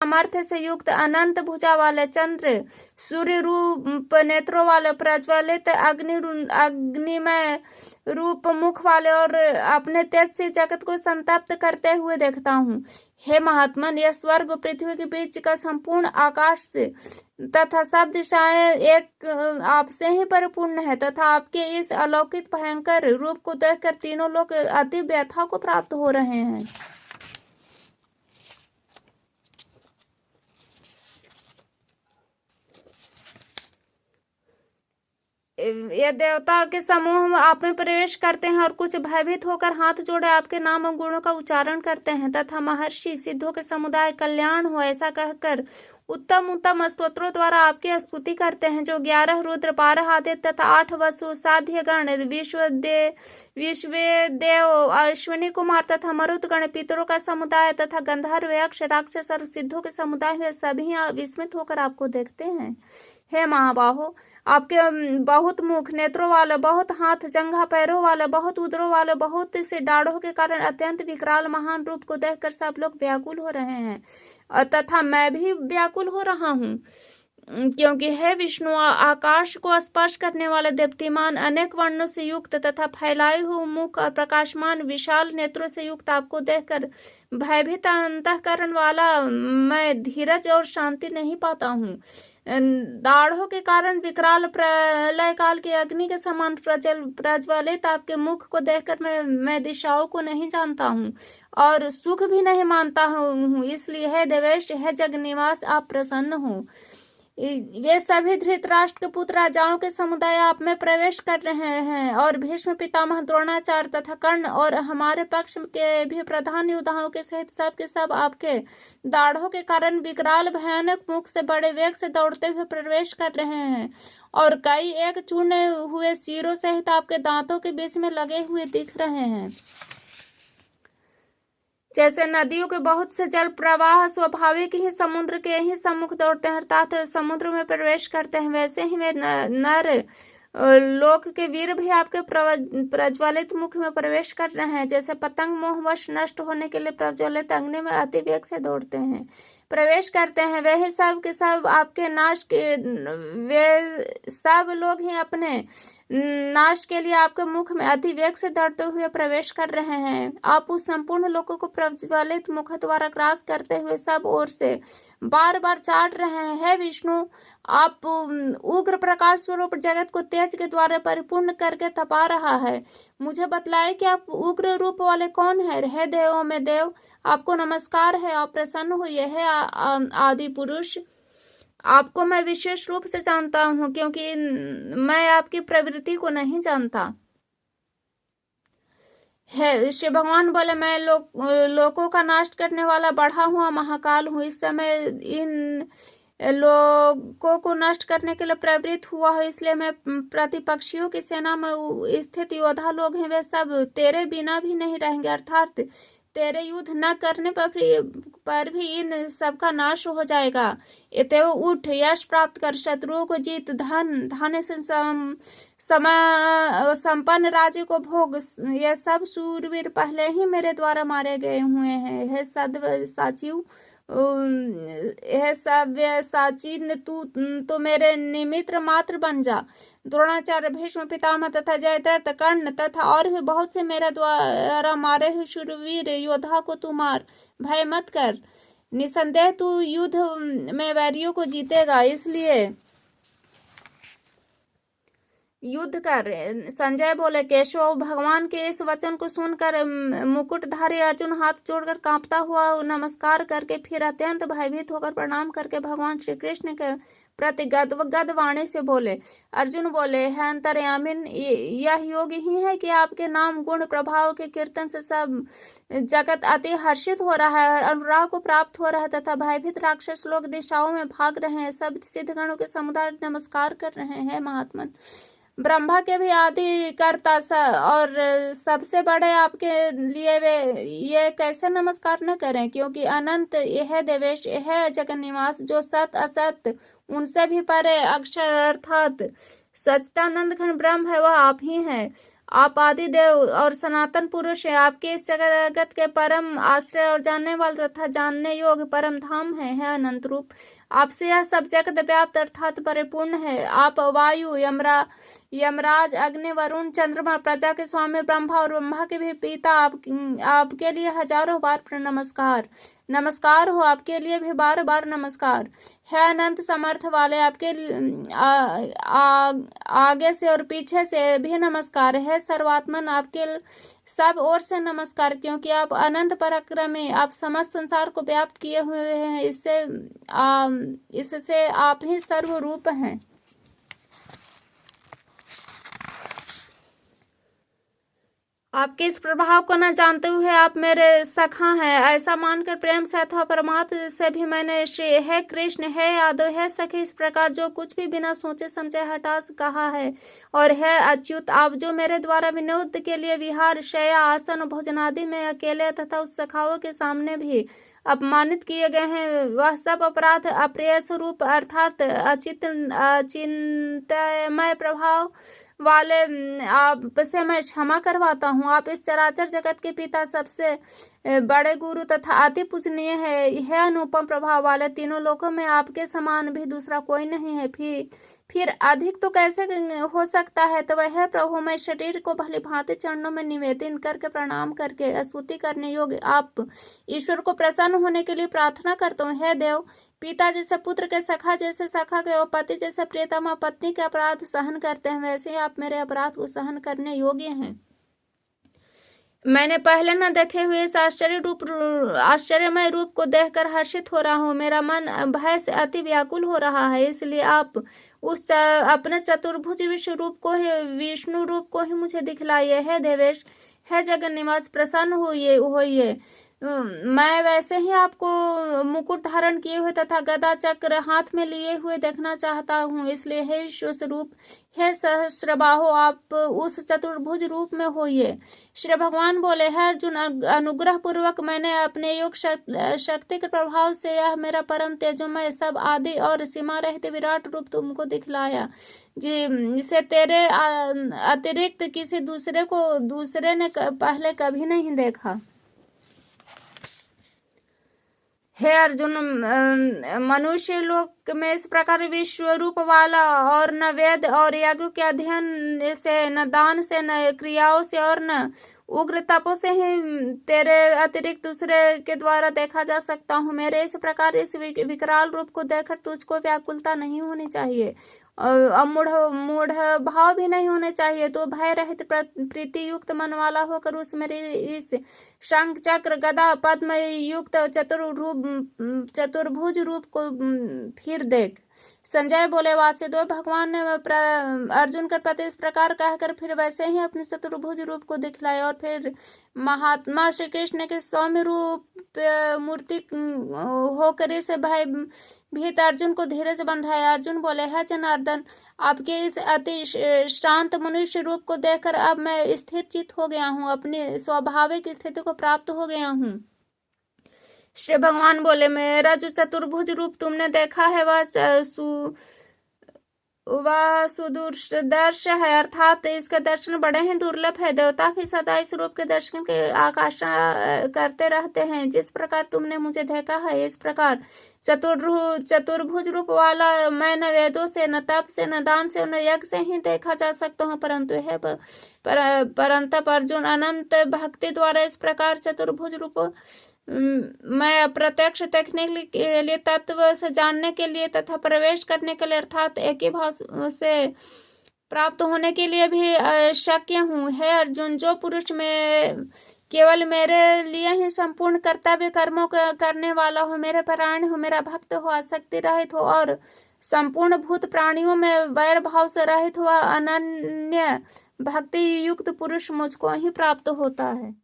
सामर्थ्य से युक्त अनंत भुजा वाले चंद्र, सूर्य रूप नेत्रों वाले, प्रज्वलित अग्निमय रूप मुख वाले और अपने तेज से जगत को संतप्त करते हुए देखता हूँ। हे महात्मन, यह स्वर्ग पृथ्वी के बीच का संपूर्ण आकाश तथा सब दिशाएं एक आपसे ही परिपूर्ण है तथा आपके इस अलौकिक भयंकर रूप को देखकर तीनों लोग अति व्यथा को प्राप्त हो रहे हैं। ये देवता के समूह आप में प्रवेश करते हैं और कुछ भयभीत होकर हाथ जोड़े आपके नाम और गुणों का उच्चारण करते हैं तथा महर्षि सिद्धों के समुदाय कल्याण हो ऐसा कहकर उत्तम उत्तम स्तोत्रों द्वारा आपकी स्तुति करते हैं। जो 11 रुद्र, 12 आदित्य तथा 8 वसु, साध्य गण, विश्वदेव, अश्विनी कुमार तथा मरुत गण, पितरों का समुदाय तथा गंधर्व, यक्ष, राक्षस और सिद्धों के समुदाय में सभी विस्मित होकर आपको देखते हैं। हे महाबाहो, आपके बहुत मुख नेत्रों वाले, बहुत हाथ जंघा पैरों वाले, बहुत उदरों वाले, बहुत से डाढ़ों के कारण अत्यंत विकराल महान रूप को देखकर सब लोग व्याकुल हो रहे हैं तथा मैं भी व्याकुल हो रहा हूँ, क्योंकि हे विष्णु, आकाश को स्पर्श करने वाले दीप्तिमान अनेक वर्णों से युक्त तथा फैलाए हुए मुख और प्रकाशमान विशाल नेत्रों से युक्त आपको देखकर भयभीत अंतःकरण वाला मैं धीरज और शांति नहीं पाता हूँ। दाढ़ों के कारण विकराल प्रलय काल की अग्नि के समान प्रज्वलित आपके मुख को देखकर मैं दिशाओं को नहीं जानता हूँ और सुख भी नहीं मानता हूँ। इसलिए हे देवेश, हे जगनिवास, आप प्रसन्न हो। वे सभी धृतराष्ट्र के पुत्र राजाओं के समुदाय आप में प्रवेश कर रहे हैं और भीष्म, पितामह, द्रोणाचार्य तथा कर्ण और हमारे पक्ष के भी प्रधान योद्धाओं के सहित सब के सब आपके दाढ़ों के कारण विकराल भयानक मुख से बड़े वेग से दौड़ते हुए प्रवेश कर रहे हैं और कई एक चूर्णे हुए सिरों सहित आपके दांतों के बीच में लगे हुए दिख रहे हैं। जैसे नदियों के बहुत से जल प्रवाह स्वाभाविक ही समुद्र के ही सम्मुख दौड़ते हैं अर्थात समुद्र में प्रवेश करते हैं, वैसे ही वे नर लोक के वीर भी आपके प्रज्वलित मुख में प्रवेश कर रहे हैं। जैसे पतंग मोहवश नष्ट होने के लिए प्रज्वलित अग्नि में अति वेग से दौड़ते हैं, प्रवेश करते हैं, वे ही सब के सब आपके नाश के वे सब लोग ही अपने नाश के लिए आपके मुख में अति वेग से दौड़ते हुए प्रवेश कर रहे हैं। आप उस संपूर्ण लोगों को प्रज्वलित मुख द्वारा ग्रास करते हुए सब ओर से बार बार चाट रहे हैं। हे विष्णु, आप उग्र प्रकाश स्वरूप जगत को तेज के द्वारा परिपूर्ण करके तपा रहा है। मुझे बतलाए कि आप उग्र रूप वाले कौन है। हे देवों में देव, आपको नमस्कार है। आप प्रसन्न हुए है आदि पुरुष, आपको मैं विशेष रूप से जानता हूँ क्योंकि मैं आपकी प्रवृत्ति को नहीं जानता। है श्री भगवान बोले, मैं लोकों का नाश करने वाला बढ़ा हुआ महाकाल हूँ। इस समय इन लोगों को नष्ट करने के लिए प्रवृत्त हुआ है, इसलिए मैं प्रतिपक्षियों की सेना में स्थित योद्धा लोग हैं, वे सब तेरे बिना भी नहीं रहेंगे, अर्थात तेरे युद्ध न करने पर भी इन सबका नाश हो जाएगा। इतव उठ, यश प्राप्त कर, शत्रुओं को जीत, धन से संपन्न राज्य को भोग। ये सब शूरवीर पहले ही मेरे द्वारा मारे गए हुए हैं। हे सद्व साचिव, यह सव्य साची, तू तो मेरे निमित्त मात्र बन जा। द्रोणाचार्य, भीष्म पितामह तथा जयद्रथ, कर्ण तथा और भी बहुत से मेरे द्वारा मारे हुए शूरवीर योद्धा को तू मार, भय मत कर। निसंदेह तू युद्ध में वैरियों को जीतेगा, इसलिए युद्ध कर। संजय बोले, केशव, भगवान के इस वचन को सुनकर मुकुटधारी अर्जुन हाथ जोड़कर कांपता हुआ नमस्कार करके फिर अत्यंत भयभीत होकर प्रणाम करके भगवान श्री कृष्ण के प्रति गद वाणी से बोले। अर्जुन बोले, है अंतर्यामिन, यह योग ही है कि आपके नाम गुण प्रभाव के कीर्तन से सब जगत अति हर्षित हो रहा है, अनुराग को प्राप्त हो रहा है तथा भयभीत राक्षस लोग दिशाओं में भाग रहे हैं। सब सिद्धगणों के समुदाय नमस्कार कर रहे हैं। महात्मन, ब्रह्मा के भी आदि करता और सबसे बड़े आपके लिए वे ये कैसे नमस्कार न करें, क्योंकि अनंत यह देवेश, यह जगन्निवास, जो सत असत उनसे भी परे अक्षर अर्थात सच्चिदानंद घन ब्रह्म है, वह आप ही हैं। आप आदि देव और सनातन पुरुष हैं। आपके इस जगत के परम आश्रय और जानने वाले तथा जानने योग्य परम धाम है अनंत रूप। आपसे यह सब जगत व्याप्त अर्थात परिपूर्ण है। आप वायु, यमराज, अग्नि, वरुण, चंद्रमा, प्रजा के स्वामी ब्रह्मा और ब्रह्मा के भी पिता, आपके लिए हजारों बार नमस्कार। नमस्कार हो, आपके लिए भी बार बार नमस्कार है। अनंत समर्थ वाले, आपके आगे से और पीछे से भी नमस्कार है। सर्वात्मन, आपके सब ओर से नमस्कार, क्योंकि आप अनंत पराक्रमी, आप समस्त संसार को व्याप्त किए हुए हैं। इससे आप ही सर्वरूप हैं। आपके इस प्रभाव को न जानते हुए आप मेरे सखा हैं, ऐसा मानकर प्रेम से अथवा परमात्मा से भी मैंने श्री है कृष्ण, है यादव, है सखी, इस प्रकार जो कुछ भी बिना सोचे समझे हठास कहा है। और है अच्युत, आप जो मेरे द्वारा विनोद के लिए विहार, शय्या, आसन, भोजन आदि में अकेले तथा उस सखाओं के सामने भी अपमानित किए गए हैं, वह सब अपराध अप्रिय स्वरूप अर्थात अचिंत्यमय प्रभाव वाले आपसे मैं क्षमा करवाता हूँ। आप इस चराचर जगत के पिता, सबसे बड़े गुरु तथा अति पूजनीय है अनुपम प्रभाव वाले। तीनों लोकों में आपके समान भी दूसरा कोई नहीं है। फिर अधिक तो कैसे हो सकता है। तो वह प्रभु, मैं शरीर को भली भांति चरणों में निवेदन करके प्रणाम करके स्तुति करने योग्य आप ईश्वर को प्रसन्न होने के लिए प्रार्थना करता हूँ। हे देव, पिता जैसे पुत्र के, सखा जैसे सखा के और पति जैसे प्रियतमा पत्नी के अपराध सहन करते हैं, वैसे ही आप मेरे अपराध को सहन करने योग्य हैं। मैंने पहले न देखे हुए इस आश्चर्यमय रूप को देखकर हर्षित हो रहा हूँ। मेरा मन भय से अति व्याकुल हो रहा है। इसलिए आप उस अपने चतुर्भुज विष्णु रूप को ही मुझे दिखलाइए। है देवेश, है जगन निवास, प्रसन्न होइए। मैं वैसे ही आपको मुकुट धारण किए हुए तथा गदा चक्र हाथ में लिए हुए देखना चाहता हूँ। इसलिए हे विश्व स्वरूप, हे सहस्रबाहो, आप उस चतुर्भुज रूप में होइए। श्री भगवान बोले, है अर्जुन, अनुग्रह पूर्वक मैंने अपने योग शक्ति के प्रभाव से यह मेरा परम तेजोमय सब आदि और सीमा रहित विराट रूप तुमको दिखलाया, जिसे तेरे अतिरिक्त किसी दूसरे ने पहले कभी नहीं देखा। हे अर्जुन, मनुष्य लोक में इस प्रकार विश्व रूप वाला और न वेद और यज्ञ के अध्ययन से, न दान से, न क्रियाओं से और न उग्र तपों से ही तेरे अतिरिक्त दूसरे के द्वारा देखा जा सकता हूँ। मेरे इस प्रकार इस विकराल रूप को देखकर तुझको व्याकुलता नहीं होनी चाहिए और मूढ़ भाव भी नहीं होने चाहिए। तो भय रहित प्रीति युक्त मन वाला होकर उस मेरे इस शंख चक्र गदा पद्म युक्त चतुर्भुज रूप को फिर देख। संजय बोले, वासुदेव भगवान ने अर्जुन के प्रति इस प्रकार कहकर फिर वैसे ही अपने चतुर्भुज रूप को दिखलाया। और फिर महात्मा श्री कृष्ण के सौम्य रूप मूर्ति होकर इस भय भीत अर्जुन को धीरे से बंधाया। अर्जुन बोले, है जनार्दन, आपके इस अति शांत मनुष्य रूप को देखकर अब मैं स्थिर चित हो गया हूँ, अपनी स्वाभाविक स्थिति को प्राप्त हो गया हूँ। श्री भगवान बोले, मेरा जो चतुर्भुज रूप तुमने देखा है वह सुदूरदर्श है, अर्थात इसके दर्शन बड़े ही दुर्लभ है। देवता भी सदा इस रूप के दर्शन के आकांक्षा करते रहते हैं। जिस प्रकार तुमने मुझे देखा है, इस प्रकार चतुर्भुज रूप वाला मैं न वेदों से, न तप से, न दान से, न यज्ञ से ही देखा जा सकता हूँ, परंतु है परंतप अर्जुन, अनंत भक्ति द्वारा इस प्रकार चतुर्भुज रूप मैं प्रत्यक्ष देखने के लिए, तत्व से जानने के लिए तथा प्रवेश करने के लिए, अर्थात एक ही भाव से प्राप्त होने के लिए भी शक्य हूँ। है अर्जुन, जो पुरुष में केवल मेरे लिए ही संपूर्ण कर्तव्य कर्मों को करने वाला हो, मेरे परायण हो, मेरा भक्त हो, आसक्ति रहित हो और संपूर्ण भूत प्राणियों में वैर भाव से रहित हुआ अनन्य भक्ति युक्त पुरुष मुझको ही प्राप्त होता है।